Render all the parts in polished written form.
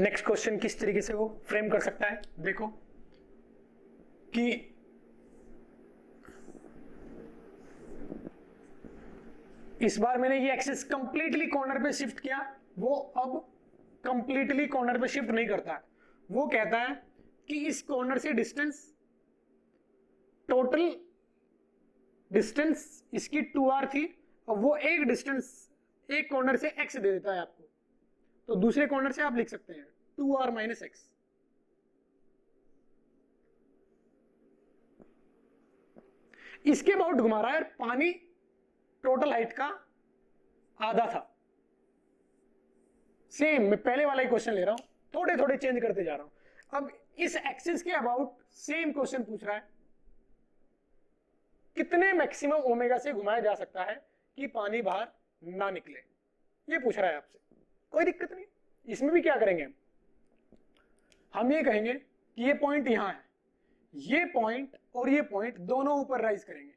Next question किस तरीके से वो फ्रेम कर सकता है, देखो कि इस बार मैंने ये एक्सिस कंप्लीटली कॉर्नर पे शिफ्ट किया, वो अब कंप्लीटली कॉर्नर पे शिफ्ट नहीं करता है। वो कहता है कि इस कॉर्नर से डिस्टेंस, टोटल डिस्टेंस इसकी 2r थी और वो एक डिस्टेंस एक कॉर्नर से x दे देता है आपको, तो दूसरे कॉर्नर से आप लिख सकते हैं 2r माइनस एक्स। इसके अबाउट घुमा रहा है, पानी टोटल हाइट का आधा था। सेम मैं पहले वाला ही क्वेश्चन ले रहा हूं, थोड़े थोड़े चेंज करते जा रहा हूं। अब इस एक्सिस के अबाउट सेम क्वेश्चन पूछ रहा है, कितने मैक्सिमम ओमेगा से घुमाया जा सकता है कि पानी बाहर ना निकले, ये पूछ रहा है आपसे। कोई दिक्कत नहीं, इसमें भी क्या करेंगे हम ये कहेंगे कि ये पॉइंट यहां है, ये पॉइंट और ये पॉइंट दोनों ऊपर राइज करेंगे।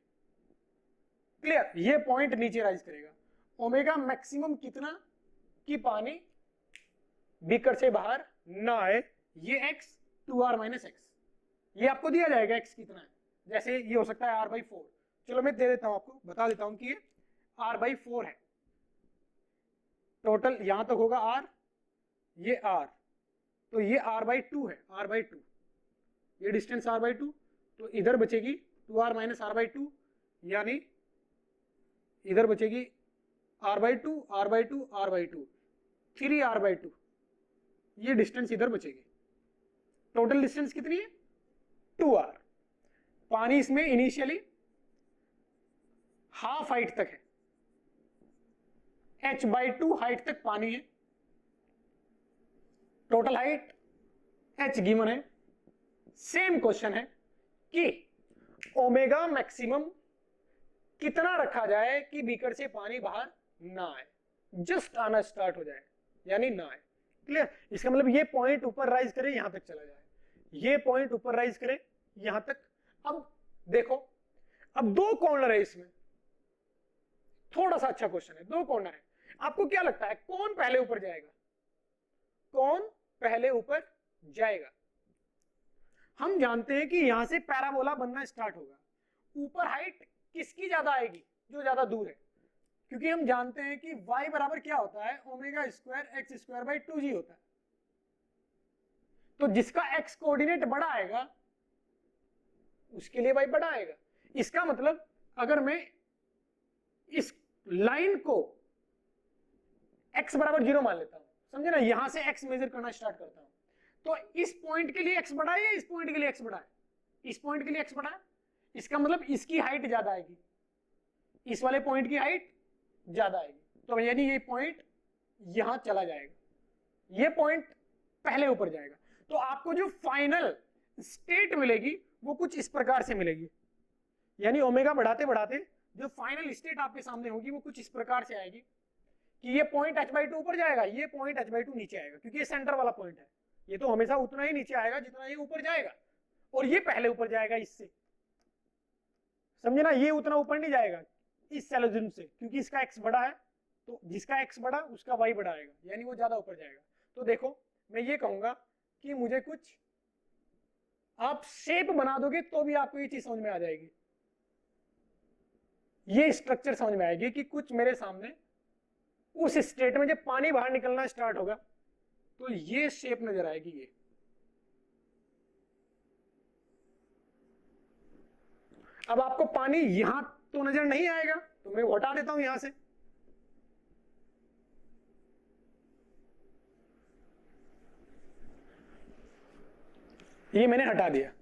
क्लियर, ये पॉइंट नीचे राइज करेगा। ओमेगा मैक्सिमम कितना कि पानी बीकर से बाहर ना आए, ये x 2r माइनस एक्स, ये आपको दिया जाएगा x कितना है। जैसे ये हो सकता है r/4, चलो मैं दे देता हूं आपको, बता देता हूं कि ये r/4 है। टोटल यहां तक होगा r, ये r, तो ये r/2 है, r/2, ये डिस्टेंस r/2, तो इधर बचेगी 2r माइनस r/2, यानी इधर बचेगी r/2 r/2 r/2, 3r/2, ये डिस्टेंस इधर बचेगी। टोटल डिस्टेंस कितनी है 2r। पानी इसमें इनिशियली हाफ हाइट तक है, h/2 हाइट तक पानी है। टोटल हाइट h गिवन है। सेम क्वेश्चन है कि ओमेगा मैक्सिमम कितना रखा जाए कि बीकर से पानी बाहर ना आए, जस्ट आना स्टार्ट हो जाए, यानी ना आए। क्लियर, इसका मतलब ये पॉइंट ऊपर राइज करे यहां तक चला जाए, ये पॉइंट ऊपर राइज करे यहां तक। अब देखो, अब दो कॉर्नर है इसमें, थोड़ा सा अच्छा क्वेश्चन है, दो कॉर्नर है। आपको क्या लगता है कौन पहले ऊपर जाएगा, कौन पहले ऊपर जाएगा? हम जानते हैं कि यहां से पैराबोला बनना स्टार्ट होगा। ऊपर हाइट किसकी ज्यादा आएगी, जो ज्यादा दूर है, क्योंकि हम जानते हैं कि y बराबर क्या होता है, omega square x square by 2g होता है। तो जिसका x कोऑर्डिनेट बड़ा आएगा उसके लिए y बड़ा आएगा। इसका मतलब अगर मैं इस लाइन को x बराबर 0 मान लेता हूं, समझे ना, यहां से x मेजर करना स्टार्ट करता हूं, तो इस पॉइंट के लिए x बड़ा है या इस पॉइंट के लिए x बड़ा है? इस पॉइंट के लिए x बड़ा है। इसका मतलब इसकी हाइट ज्यादा आएगी, इस वाले पॉइंट की हाइट ज्यादा आएगी, तो यानी ये पॉइंट यहां चला जाएगा, ये पॉइंट पहले ऊपर जाएगा। तो आपको जो फाइनल स्टेट मिलेगी वो कुछ इस प्रकार से मिलेगी, यानी ओमेगा बढ़ाते बढ़ाते जो फाइनल स्टेट आपके सामने होगी वो कुछ इस प्रकार से आएगी कि ये पॉइंट h/2 ऊपर जाएगा, ये पॉइंट h/2 नीचे आएगा, क्योंकि ये सेंटर वाला पॉइंट है। ये तो हमेशा उतना ही नीचे आएगा जितना ये ऊपर जाएगा, और ये पहले ऊपर जाएगा इससे, समझे ना, ये उतना ऊपर नहीं जाएगा इस सेलोजिन से, क्योंकि इसका x बड़ा है, तो जिसका x बड़ा उसका y बड़ा आएगा, यानी वो ज्यादा ऊपर जाएगा। तो देखो मैं ये कहूंगा कि मुझे कुछ आप शेप बना दोगे तो भी आपको ये चीज समझ में आ जाएगी, ये स्ट्रक्चर समझ में आएगी कि कुछ मेरे सामने उस स्टेट में जब पानी बाहर निकलना स्टार्ट होगा तो ये शेप नजर आएगी। ये अब आपको पानी यहां तो नजर नहीं आएगा, तो मैं हटा देता हूं यहां से, ये मैंने हटा दिया।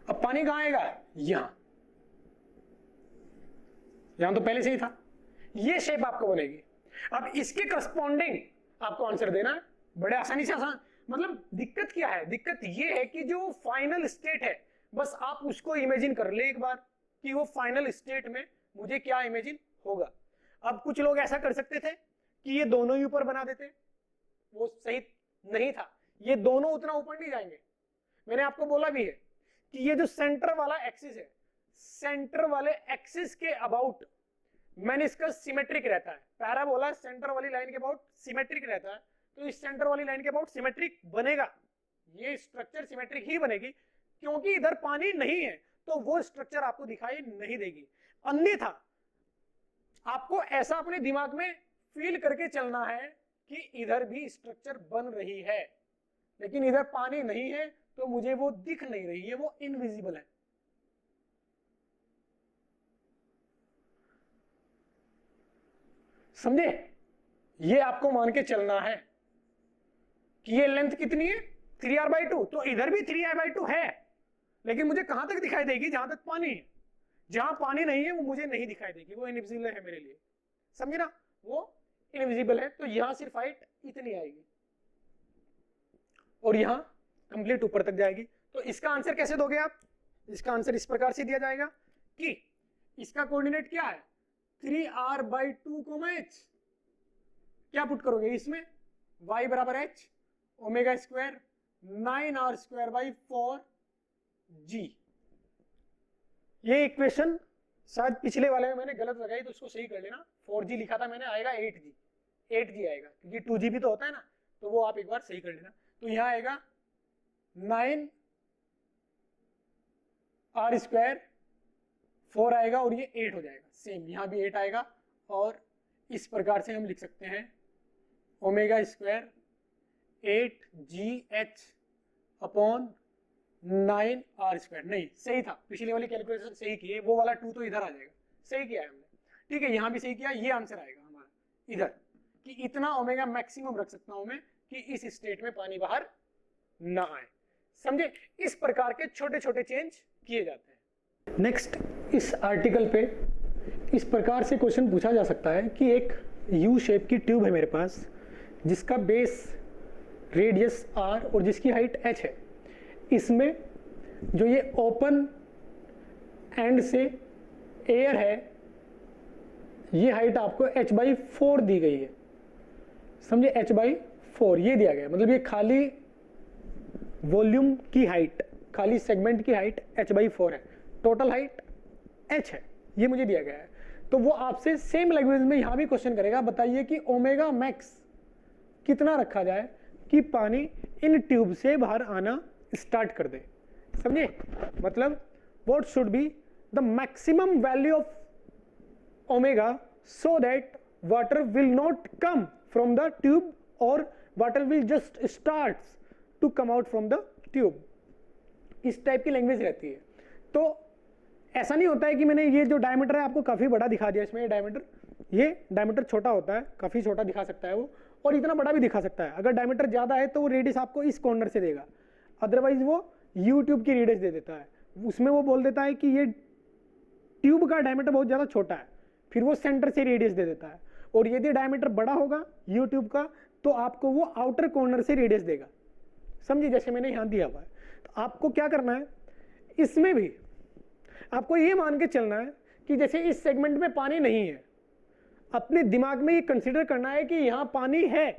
अब पानी कहां आएगा, यहां, यहां तो पहले से ही था। ये शेप आपको बनेगी। अब इसके करस्पॉन्डिंग आपको आंसर देना है, बड़े आसानी से आसान। मतलब दिक्कत क्या है, दिक्कत ये है कि जो फाइनल स्टेट है बस आप उसको इमेजिन कर ले एक बार कि वो फाइनल स्टेट में मुझे क्या इमेजिन होगा। अब कुछ लोग ऐसा कर सकते थे कि ये दोनों ही ऊपर बना देते, वो सही नहीं था, ये दोनों उतना ऊपर नहीं जाएंगे। मैंने आपको बोला भी है कि ये जो सेंटर वाला एक्सिस है, सेंटर वाले एक्सिस के अबाउट मेनिस्कस सिमेट्रिक रहता है। पैराबोला सेंटर वाली लाइन के अबाउट सिमेट्रिक रहता है, तो इस सेंटर वाली लाइन के अबाउट सिमेट्रिक बनेगा, ये स्ट्रक्चर सिमेट्रिक ही बनेगी, क्योंकि इधर पानी नहीं है तो वो स्ट्रक्चर आपको दिखाई नहीं देगी। अन्यथा आपको ऐसा अपने दिमाग में फील करके चलना है कि इधर भी स्ट्रक्चर बन रही है, लेकिन इधर पानी नहीं है तो मुझे वो दिख नहीं रही है, वो इनविजिबल है। समझे? ये आपको मान के चलना है कि ये लेंथ कितनी है 3r/2, तो इधर भी 3r/2 है, लेकिन मुझे कहां तक दिखाई देगी? जहां तक पानी है। जहां पानी नहीं है वो मुझे नहीं दिखाई देगी, वो इनविजिबल है मेरे लिए। समझे ना? वो इनविजिबल है, तो यहां सिर्फ हाइट इतनी आएगी और यहां कंप्लीट ऊपर तक जाएगी। तो इसका आंसर कैसे दोगे आप? इसका आंसर इस प्रकार से दिया जाएगा कि इसका कोऑर्डिनेट क्या है 3r/2, h क्या पुट करोगे इसमें? y बराबर h ओमेगा स्क्वायर 9r²/4g। ये इक्वेशन शायद पिछले वाले में मैंने गलत लगाई, तो उसको सही कर लेना। 4g लिखा था मैंने, आएगा 8g आएगा, क्योंकि 2g भी तो होता है ना, तो वो आप एक बार सही कर लेना। तो यहाँ आएगा 9r² 4 आएगा और ये 8 हो जाएगा, सेम यहाँ भी 8 आएगा। और इस प्रकार से हम लिख सकते हैं ओमेगा स्क्वायर 8gh/9r²। नहीं, सही था, पिछले वाली कैलकुलेशन सही की है, वो वाला 2 तो इधर आ जाएगा, सही किया है हमने। ठीक है, यहाँ भी सही किया। ये आंसर आएगा हमारा इधर कि इतना ओमेगा मैक्सिमम रख सकता हूं मैं कि इस स्टेट में पानी बाहर ना आए। समझे? इस प्रकार के छोटे छोटे चेंज किए जाते हैं। नेक्स्ट, इस आर्टिकल पे इस प्रकार से क्वेश्चन पूछा जा सकता है कि एक यू शेप की ट्यूब है मेरे पास, जिसका बेस रेडियस r और जिसकी हाइट h है। इसमें जो ये ओपन एंड से एयर है, ये हाइट आपको h/4 दी गई है। समझे? h/4 ये दिया गया, मतलब ये खाली वॉल्यूम की हाइट, खाली सेगमेंट की हाइट h/4 है, टोटल हाइट h है, ये मुझे दिया गया है। तो वो आपसे सेम लैंग्वेज में यहां भी क्वेश्चन करेगा, बताइए कि ओमेगा मैक्स कितना रखा जाए कि पानी इन ट्यूब से बाहर आना स्टार्ट कर दे। समझे? मतलब what should be the maximum value of omega so that water will not come from the tube और water will just start to come out from the tube. इस टाइप की लैंग्वेज रहती है। तो ऐसा नहीं होता है कि मैंने ये जो डायमीटर है आपको काफी बड़ा दिखा दिया, इसमें ये डायमीटर छोटा होता है, काफी छोटा दिखा सकता है वो, और इतना बड़ा भी दिखा सकता है। अगर डायमीटर ज्यादा है तो वो रेडियस आपको इस कॉर्नर से देगा, अदरवाइज वो यूट्यूब की रेडियस दे देता है। उसमें वो बोल देता है कि ये ट्यूब का डायमीटर बहुत ज्यादा छोटा है, फिर वो सेंटर से रेडियस दे देता है। और यदि डायमीटर बड़ा होगा यूट्यूब का तो आपको वो आउटर कॉर्नर से रेडियस देगा। समझिए? जैसे मैंने यहां दिया हुआ है। तो आपको क्या करना है, इसमें भी आपको ये मान के चलना है कि जैसे इस सेगमेंट में पानी नहीं है, अपने दिमाग में ये कंसीडर करना है कि यहां पानी है,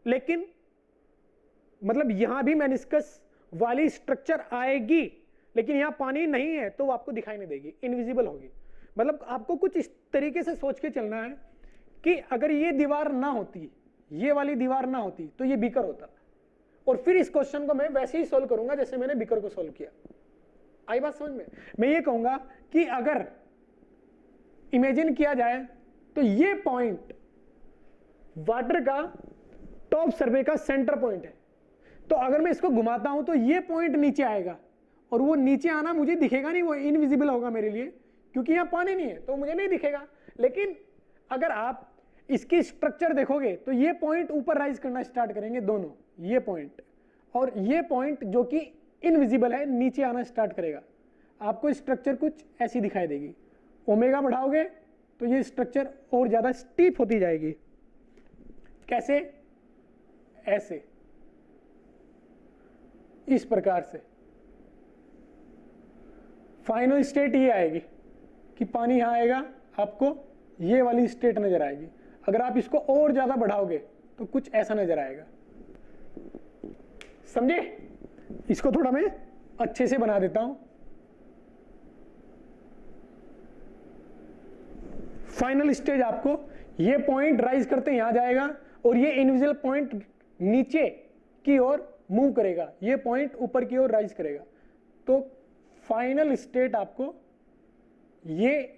लेकिन मतलब यहां भी मेनिस्कस वाली स्ट्रक्चर आएगी, लेकिन यहां पानी नहीं है तो वो आपको दिखाई नहीं देगी, इनविजिबल होगी। मतलब आपको कुछ इस तरीके से सोच के चलना है कि अगर ये दीवार ना होती, ये वाली दीवार ना होती, तो ये बीकर होता। और फिर इस क्वेश्चन को मैं वैसे ही सोल्व करूंगा जैसे मैंने बीकर को सोल्व किया। आई बात समझ में? मैं ये कहूंगा कि अगर इमेजिन किया जाए तो ये पॉइंट वाटर का टॉप सर्वे का सेंटर पॉइंट है, तो अगर मैं इसको घुमाता हूं तो ये पॉइंट नीचे आएगा, और वो नीचे आना मुझे दिखेगा नहीं, वो इनविजिबल होगा मेरे लिए, क्योंकि यहां पानी नहीं है तो मुझे नहीं दिखेगा। लेकिन अगर आप इसकी स्ट्रक्चर देखोगे तो ये पॉइंट ऊपर राइज करना स्टार्ट करेंगे, दोनों ये पॉइंट और ये पॉइंट जो कि इनविजिबल है नीचे आना स्टार्ट करेगा। आपको स्ट्रक्चर कुछ ऐसी दिखाई देगी। ओमेगा बढ़ाओगे तो ये स्ट्रक्चर और ज्यादा स्टीप होती जाएगी। कैसे? ऐसे, इस प्रकार से। फाइनल स्टेट ये आएगी कि पानी यहां आएगा, आपको ये वाली स्टेट नजर आएगी। अगर आप इसको और ज्यादा बढ़ाओगे तो कुछ ऐसा नजर आएगा। समझे? इसको थोड़ा मैं अच्छे से बना देता हूं। फाइनल स्टेज आपको ये पॉइंट राइज करते यहां जाएगा और ये इनविजिबल पॉइंट नीचे की ओर मूव करेगा, ये पॉइंट ऊपर की ओर राइज करेगा, तो फाइनल स्टेट आपको ये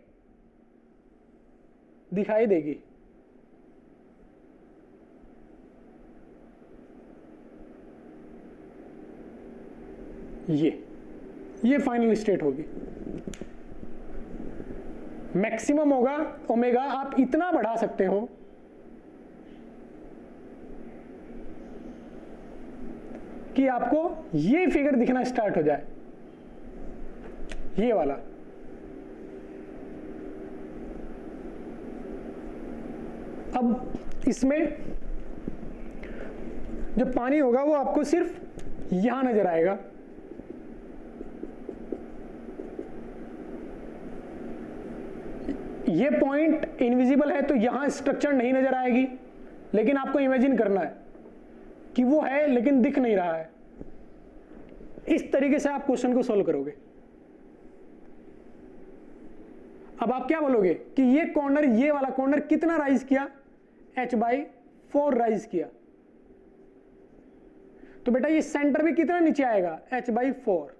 दिखाई देगी। ये फाइनल स्टेट होगी। मैक्सिमम होगा ओमेगा, आप इतना बढ़ा सकते हो कि आपको ये फिगर दिखना स्टार्ट हो जाए, ये वाला। अब इसमें जो पानी होगा वो आपको सिर्फ यहां नजर आएगा, ये पॉइंट इनविजिबल है तो यहां स्ट्रक्चर नहीं नजर आएगी, लेकिन आपको इमेजिन करना है कि वो है लेकिन दिख नहीं रहा है। इस तरीके से आप क्वेश्चन को सॉल्व करोगे। अब आप क्या बोलोगे कि ये कॉर्नर, ये वाला कॉर्नर कितना राइज किया, h/4 राइज किया, तो बेटा ये सेंटर भी कितना नीचे आएगा, h/4।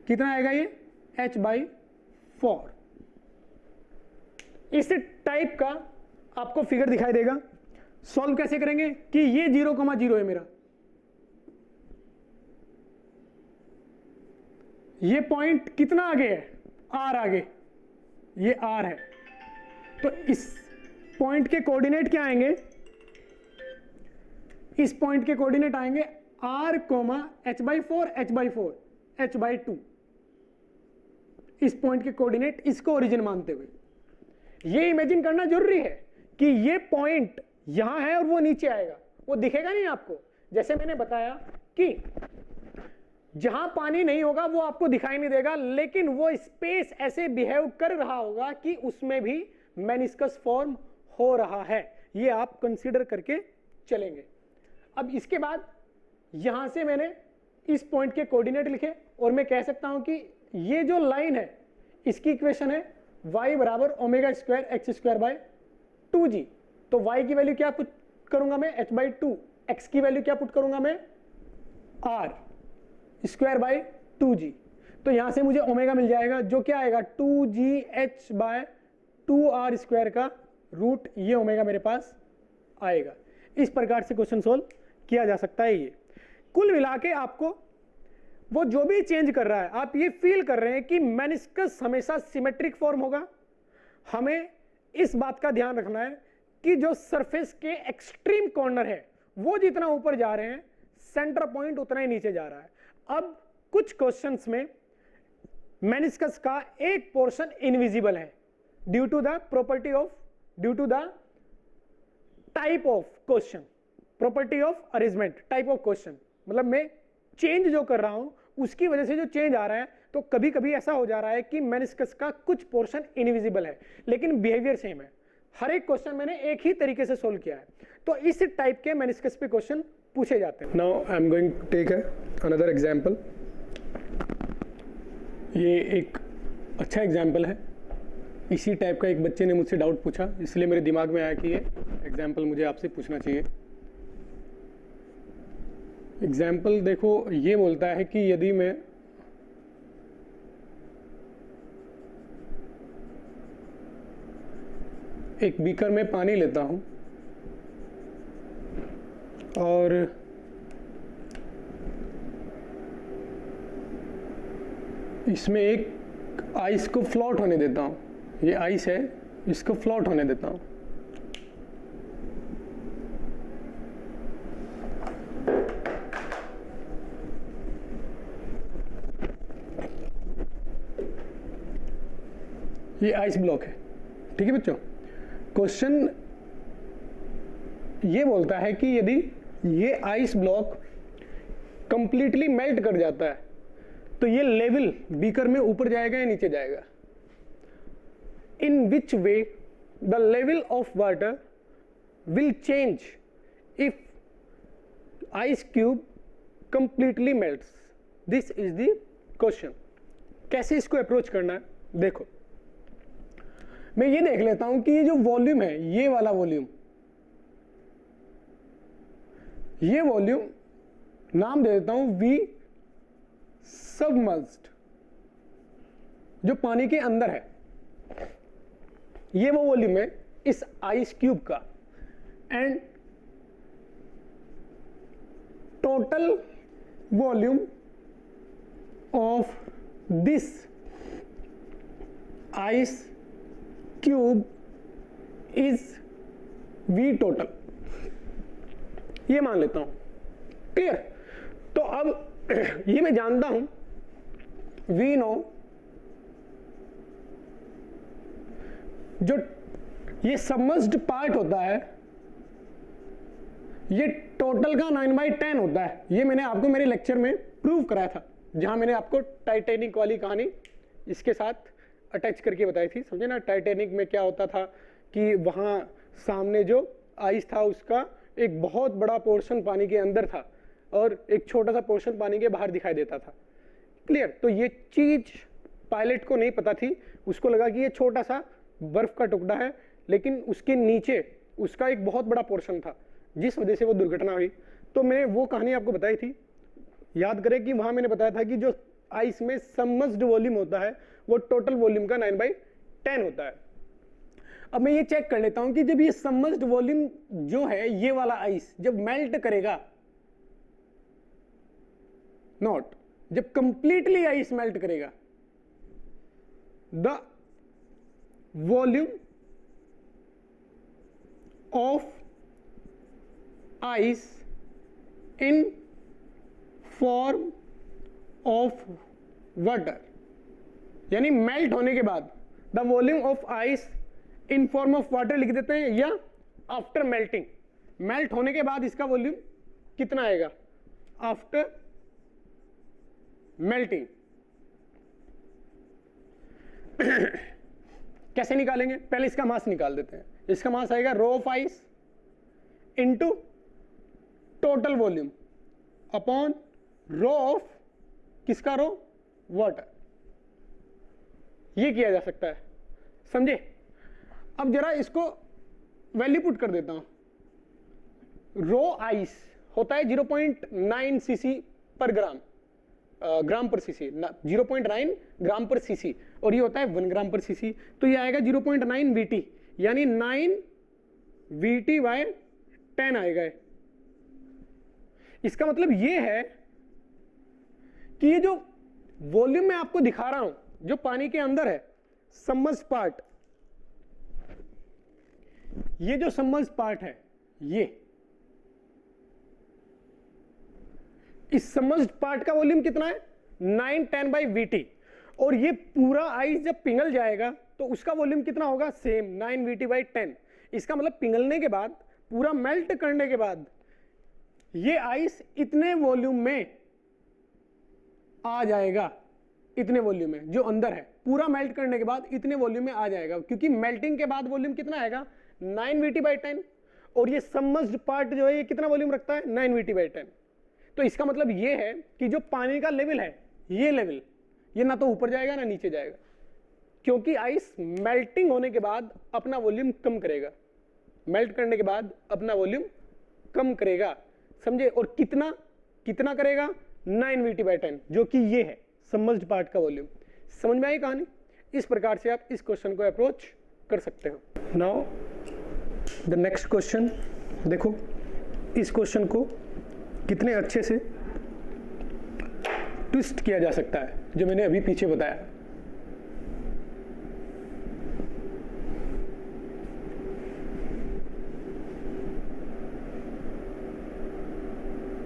कितना आएगा ये, h/4। इस टाइप का आपको फिगर दिखाई देगा। सॉल्व कैसे करेंगे कि ये 0,0 है मेरा, ये पॉइंट कितना आगे है, r आगे, ये r है, तो इस पॉइंट के कोऑर्डिनेट क्या आएंगे, इस पॉइंट के कोऑर्डिनेट आएंगे r, h/4 h/4 h/2। इस पॉइंट के कोऑर्डिनेट इसको ओरिजिन मानते हुए ये इमेजिन करना जरूरी है कि ये पॉइंट यहां है और वो नीचे आएगा, वो दिखेगा नहीं आपको। जैसे मैंने बताया कि जहां पानी नहीं होगा वो आपको दिखाई नहीं देगा, लेकिन वो स्पेस ऐसे बिहेव कर रहा होगा कि उसमें भी मेनिस्कस फॉर्म हो रहा है। ये आप कंसीडर करके चलेंगे। अब इसके बाद यहां से मैंने इस पॉइंट के कोऑर्डिनेट लिखे और मैं कह सकता हूं कि ये जो लाइन है इसकी इक्वेशन है y बराबर ω² x² 2g। तो y की वैल्यू क्या पुट करूंगा मैं, h/2, x की वैल्यू क्या पुट करूंगा मैं, r² 2g। तो यहां से मुझे ओमेगा मिल जाएगा जो क्या आएगा, 2gh/2r² का रूट, ये ओमेगा मेरे पास आएगा। इस प्रकार से क्वेश्चन सोल्व किया जा सकता है। ये कुल मिला के आपको वो जो भी चेंज कर रहा है, आप ये फील कर रहे हैं कि मेनिस्कस हमेशा सिमेट्रिक फॉर्म होगा। हमें इस बात का ध्यान रखना है कि जो सरफेस के एक्सट्रीम कॉर्नर है वो जितना ऊपर जा रहे हैं, सेंटर पॉइंट उतना ही नीचे जा रहा है। अब कुछ क्वेश्चंस में मेनिस्कस का एक पोर्शन इनविजिबल है due to the type of question, property of arrangement, type of question, मतलब मैं चेंज जो कर रहा हूं उसकी वजह से जो चेंज आ रहा है, तो कभी कभी ऐसा हो जा रहा है कि मेनिस्कस का कुछ पोर्शन इनविजिबल है लेकिन बिहेवियर सेम है। हर एक क्वेश्चन मैंने एक ही तरीके से सोल्व किया है, तो इस टाइप के मेनिस्कस पे क्वेश्चन पूछे जाते हैं। Now I am going to take another example. ये एक अच्छा एग्जांपल है, इसी टाइप का एक बच्चे ने मुझसे डाउट पूछा, इसलिए मेरे दिमाग में आया कि ये एग्जांपल मुझे आपसे पूछना चाहिए। एग्जाम्पल देखो, ये बोलता है कि यदि मैं एक बीकर में पानी लेता हूं और इसमें एक आइस को फ्लोट होने देता हूं, ये आइस है, इसको फ्लोट होने देता हूं, ये आइस ब्लॉक है। ठीक है बच्चों, क्वेश्चन ये बोलता है कि यदि ये आइस ब्लॉक कंप्लीटली मेल्ट कर जाता है तो ये लेवल बीकर में ऊपर जाएगा या नीचे जाएगा। In which way the level of water will change if ice cube completely melts, this is the question. कैसे इसको अप्रोच करना है, देखो मैं ये देख लेता हूं कि ये जो वॉल्यूम है, ये वाला वॉल्यूम, ये वॉल्यूम नाम दे देता हूं वी सबमर्ज्ड, जो पानी के अंदर है। ये वो वॉल्यूम है इस आइस क्यूब का, and total volume of this ice cube is V total, ये मान लेता हूं। क्लियर? तो अब ये मैं जानता हूं, वी नो, जो ये सबमर्ज्ड पार्ट होता है ये टोटल का 9/10 होता है। ये मैंने आपको मेरे लेक्चर में प्रूव कराया था, जहां मैंने आपको टाइटैनिक वाली कहानी इसके साथ अटैच करके बताई थी। समझे ना? टाइटैनिक में क्या होता था कि वहां सामने जो आइस था उसका एक बहुत बड़ा पोर्शन पानी के अंदर था और एक छोटा सा पोर्शन पानी के बाहर दिखाई देता था। क्लियर? तो ये चीज पायलट को नहीं पता थी, उसको लगा कि ये छोटा सा बर्फ का टुकड़ा है, लेकिन उसके नीचे उसका एक बहुत बड़ा पोर्शन था, जिस वजह से वो दुर्घटना हुई। तो मैंने वो कहानी आपको बताई थी, याद करें कि वहां मैंने बताया था कि जो आइस में सबमर्ज्ड वॉल्यूम होता है वो टोटल वॉल्यूम का 9/10 होता है। अब मैं ये चेक कर लेता हूं कि जब ये सबमर्ज्ड वॉल्यूम जो है, ये वाला आइस जब मेल्ट करेगा, नॉट, जब कंप्लीटली आइस मेल्ट करेगा, the volume of ice in form of water, यानी मेल्ट होने के बाद the volume of ice in form of water लिख देते हैं, या आफ्टर मेल्टिंग, मेल्ट होने के बाद इसका वॉल्यूम कितना आएगा आफ्टर मेल्टिंग। कैसे निकालेंगे? पहले इसका मास निकाल देते हैं। इसका मास आएगा rho of ice into total volume upon rho of किसका रो? वाटर। ये किया जा सकता है, समझे? अब जरा इसको वैल्यू पुट कर देता हूं। रो आइस होता है 0.9 सीसी पर ग्राम, ग्राम पर सीसी, 0.9 ग्राम पर सीसी, और ये होता है 1 ग्राम पर सीसी। तो ये आएगा 0.9 वीटी, यानी 9 वीटी बाय 10 आएगा। इसका मतलब ये है कि ये जो वॉल्यूम मैं आपको दिखा रहा हूं, जो पानी के अंदर है, सबमर्ज्ड पार्ट, ये जो सबमर्ज्ड पार्ट है, ये इस सबमर्ज्ड पार्ट का वॉल्यूम कितना है? 910/VT, और ये पूरा आइस जब पिघल जाएगा तो उसका वॉल्यूम कितना होगा? Same 9VT/10। इसका मतलब पिघलने के बाद, पूरा मेल्ट करने के बाद, ये आइस इतने वॉल्यूम में आ जाएगा, इतने वॉल्यूम में जो अंदर है, पूरा मेल्ट करने के बाद इतने वॉल्यूम में आ जाएगा, क्योंकि मेल्टिंग के बाद वॉल्यूम कितना आएगा? 9VT/10, और ये सबमर्ज्ड पार्ट जो है ये कितना वॉल्यूम रखता है? 9VT/10। तो इसका मतलब ये है कि जो पानी का लेवल है, ये लेवल, ये ना तो ऊपर जाएगा ना नीचे जाएगा, क्योंकि आइस मेल्टिंग होने के बाद अपना वॉल्यूम कम करेगा, मेल्ट करने के बाद अपना वॉल्यूम कम करेगा, समझे? और कितना कितना करेगा? 9VT/10, जो कि ये है सबमर्ज्ड पार्ट का वॉल्यूम। समझ में आई कहानी? इस प्रकार से आप इस क्वेश्चन को अप्रोच कर सकते हो। नाउ द नेक्स्ट क्वेश्चन देखो, इस क्वेश्चन को कितने अच्छे से ट्विस्ट किया जा सकता है, जो मैंने अभी पीछे बताया।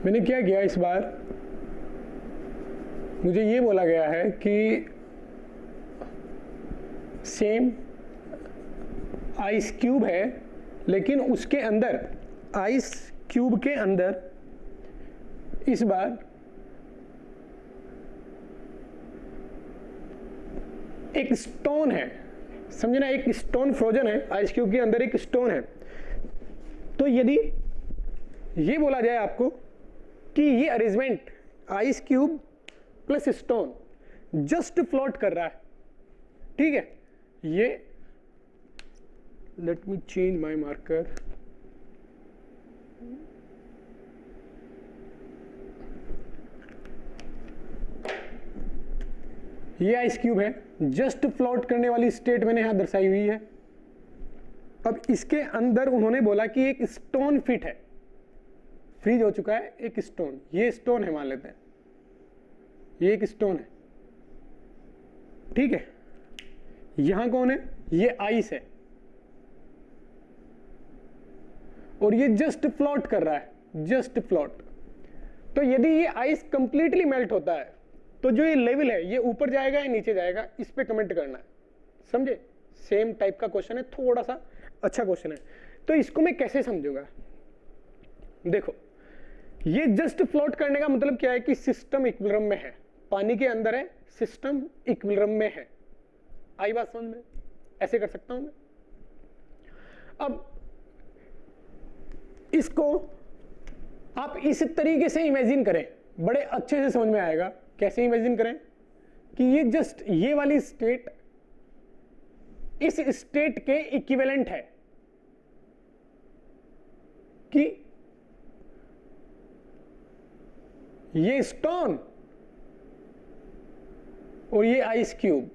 मैंने क्या किया इस बार, मुझे ये बोला गया है कि सेम आइस क्यूब है, लेकिन उसके अंदर, आइस क्यूब के अंदर इस बार एक स्टोन है, समझे ना? एक स्टोन फ्रोजन है, आइस क्यूब के अंदर एक स्टोन है। तो यदि ये बोला जाए आपको कि ये arrangement ice cube plus stone just float कर रहा है, ठीक है? ये let me change my marker, ये आइस क्यूब है, जस्ट फ्लोट करने वाली स्टेट मैंने यहां दर्शाई हुई है। अब इसके अंदर उन्होंने बोला कि एक स्टोन फिट है, फ्रीज हो चुका है एक स्टोन, ये स्टोन है मान लेते हैं, ये एक स्टोन है, ठीक है। यहां कौन है, ये आइस है, और ये जस्ट फ्लोट कर रहा है, जस्ट फ्लोट। तो यदि ये आइस कंप्लीटली मेल्ट होता है तो जो ये लेवल है ये ऊपर जाएगा या नीचे जाएगा, इस पे कमेंट करना है, समझे। सेम टाइप का क्वेश्चन है, थोड़ा सा अच्छा क्वेश्चन है। तो इसको मैं कैसे समझूंगा, देखो ये जस्ट फ्लोट करने का मतलब क्या है कि सिस्टम इक्विलिब्रियम में है, पानी के अंदर है, सिस्टम इक्विलिब्रियम में है। आई बात समझ में, ऐसे कर सकता हूं मैं। अब इसको आप इस तरीके से इमेजिन करें, बड़े अच्छे से समझ में आएगा। कैसे इमेजिन करें कि ये जस्ट ये वाली स्टेट इस स्टेट के इक्विवेलेंट है, कि ये स्टोन और ये आइस क्यूब,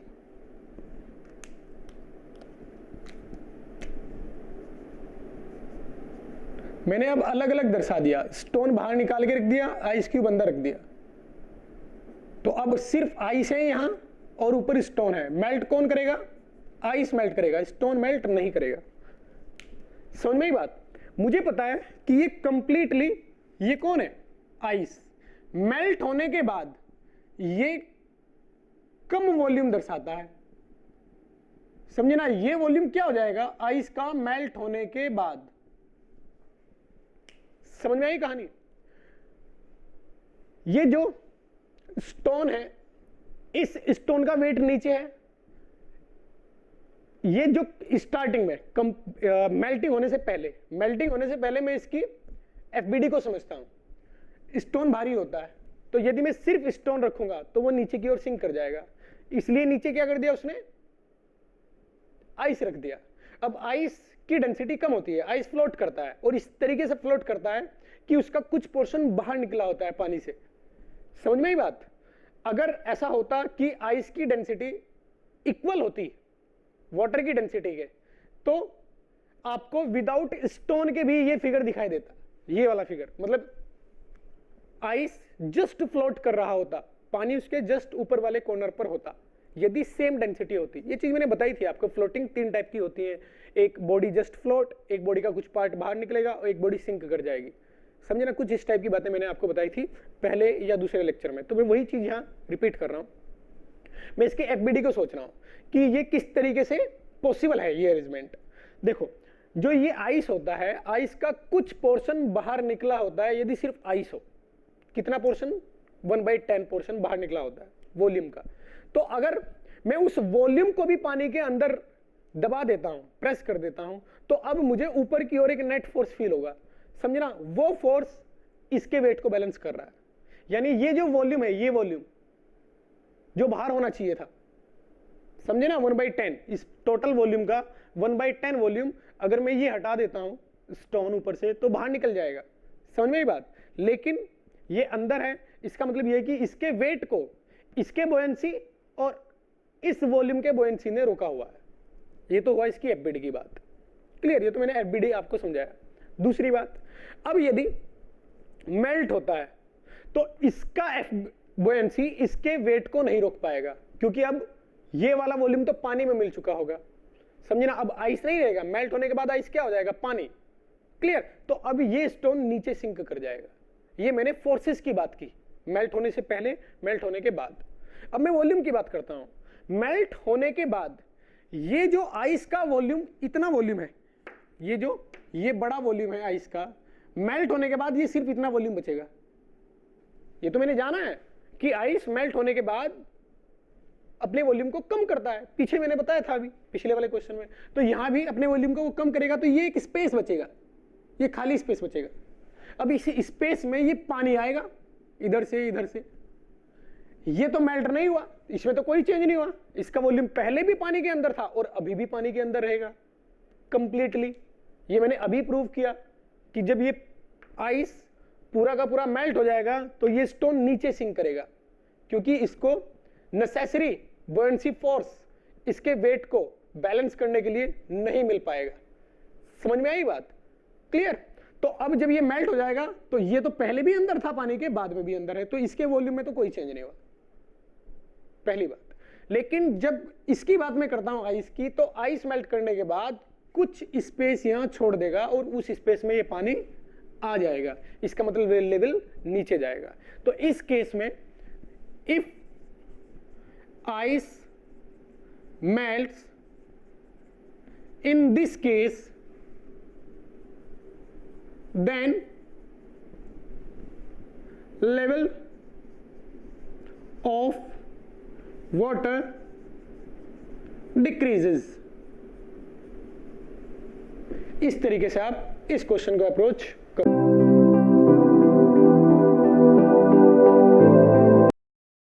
मैंने अब अलग अलग दर्शा दिया, स्टोन बाहर निकाल के रख दिया, आइस क्यूब अंदर रख दिया। तो अब सिर्फ आइस है यहां और ऊपर स्टोन है। मेल्ट कौन करेगा, आइस मेल्ट करेगा, स्टोन मेल्ट नहीं करेगा। समझ में ही बात। मुझे पता है कि ये कंप्लीटली, ये कौन है, आइस। मेल्ट होने के बाद ये कम वॉल्यूम दर्शाता है, समझे ना। ये वॉल्यूम क्या हो जाएगा आइस का मेल्ट होने के बाद। समझ में आई कहानी। ये जो स्टोन है, इस स्टोन का वेट नीचे है, ये जो स्टार्टिंग में मेल्टिंग होने से पहले मैं इसकी एफबीडी को समझता हूं। स्टोन भारी होता है, तो यदि मैं सिर्फ स्टोन रखूंगा तो वो नीचे की ओर सिंक कर जाएगा, इसलिए नीचे क्या कर दिया उसने, आइस रख दिया। अब आइस की डेंसिटी कम होती है, आइस फ्लोट करता है, और इस तरीके से फ्लोट करता है कि उसका कुछ पोर्शन बाहर निकला होता है पानी से। समझ में आई बात। अगर ऐसा होता कि आइस की डेंसिटी इक्वल होती वाटर की डेंसिटी के, तो आपको विदाउट स्टोन के भी ये फिगर दिखाई देता, ये वाला फिगर। मतलब आइस जस्ट फ्लोट कर रहा होता, पानी उसके जस्ट ऊपर वाले कॉर्नर पर होता, यदि सेम डेंसिटी होती। ये चीज मैंने बताई थी आपको। फ्लोटिंग 3 टाइप की होती है, एक बॉडी जस्ट फ्लोट, एक बॉडी का कुछ पार्ट बाहर निकलेगा, और एक बॉडी सिंक कर जाएगी। समझे ना। कुछ इस टाइप की बातें मैंने आपको बताई थी पहले या दूसरे लेक्चर में, तो मैं वही चीज यहां रिपीट कर रहा हूं। मैं इसके एफबीडी को सोच रहा हूं कि ये किस तरीके से पॉसिबल है ये अरेंजमेंट। देखो, जो ये आइस होता है, आइस का कुछ पोर्शन बाहर निकला होता है, यदि सिर्फ आइस हो। कितना पोर्शन, 1/10 पोर्शन बाहर निकला होता है वॉल्यूम का। तो अगर मैं उस वॉल्यूम को भी पानी के अंदर दबा देता हूं, प्रेस कर देता हूं, तो अब मुझे ऊपर की ओर एक नेट फोर्स फील होगा, समझना। वो फोर्स इसके वेट को बैलेंस कर रहा है। यानी ये जो वॉल्यूम है, ये वॉल्यूम जो बाहर होना चाहिए था, समझे ना, 1/10 इस टोटल वॉल्यूम का 1/10 वॉल्यूम, अगर मैं ये हटा देता हूं स्टोन ऊपर से, तो बाहर निकल जाएगा। समझ में ये बात। लेकिन ये अंदर है, इसका मतलब ये है कि इसके वेट को इसके बोयंसी और इस वॉल्यूम के बोयंसी ने रोका हुआ है। ये तो हुआ इसकी एफबीडी की बात। क्लियर। ये तो मैंने एफबीडी आपको समझाया। दूसरी बात, अब यदि मेल्ट होता है तो इसका बोयंसी इसके वेट को नहीं रोक पाएगा, क्योंकि अब ये वाला वॉल्यूम तो पानी में मिल चुका होगा, समझे ना। अब आइस नहीं रहेगा, मेल्ट होने के बाद आइस क्या हो जाएगा, पानी। क्लियर। तो अब ये स्टोन नीचे सिंक कर जाएगा। ये मैंने फोर्सेस की बात की, मेल्ट होने से पहले, मेल्ट होने के बाद। अब मैं वॉल्यूम की बात करता हूं। मेल्ट होने के बाद ये जो आइस का वॉल्यूम, इतना वॉल्यूम है, ये बड़ा वॉल्यूम है आइस का, मेल्ट होने के बाद ये सिर्फ इतना वॉल्यूम बचेगा। ये तो मैंने जाना है कि आइस मेल्ट होने के बाद अपने वॉल्यूम को कम करता है, पीछे मैंने बताया था अभी पिछले वाले क्वेश्चन में। तो यहां भी अपने वॉल्यूम को वो कम करेगा, तो ये एक स्पेस बचेगा, ये खाली स्पेस बचेगा। अब इस स्पेस में ये पानी आएगा इधर से इधर से। ये तो मेल्ट नहीं हुआ, इसमें तो कोई चेंज नहीं हुआ, इसका वॉल्यूम पहले भी पानी के अंदर था और अभी भी पानी के अंदर रहेगा कंप्लीटली। ये मैंने अभी प्रूव किया कि जब ये आइस पूरा का पूरा मेल्ट हो जाएगा तो ये स्टोन नीचे सिंक करेगा, क्योंकि इसको नेसेसरी buoyancy फोर्स इसके वेट को बैलेंस करने के लिए नहीं मिल पाएगा। समझ में आई बात? क्लियर? तो अब जब ये मेल्ट हो जाएगा तो ये तो पहले भी अंदर था पानी के, बाद में भी अंदर है, तो इसके वॉल्यूम में तो कोई चेंज नहीं हुआ, पहली बात। लेकिन जब इसकी बात मैं करता हूं आइस की, तो आइस मेल्ट करने के बाद कुछ स्पेस यहां छोड़ देगा और उस स्पेस में ये पानी आ जाएगा, इसका मतलब लेवल नीचे जाएगा। तो इस केस में if ice melts, in this case then level of water decreases। इस तरीके से आप इस क्वेश्चन को अप्रोच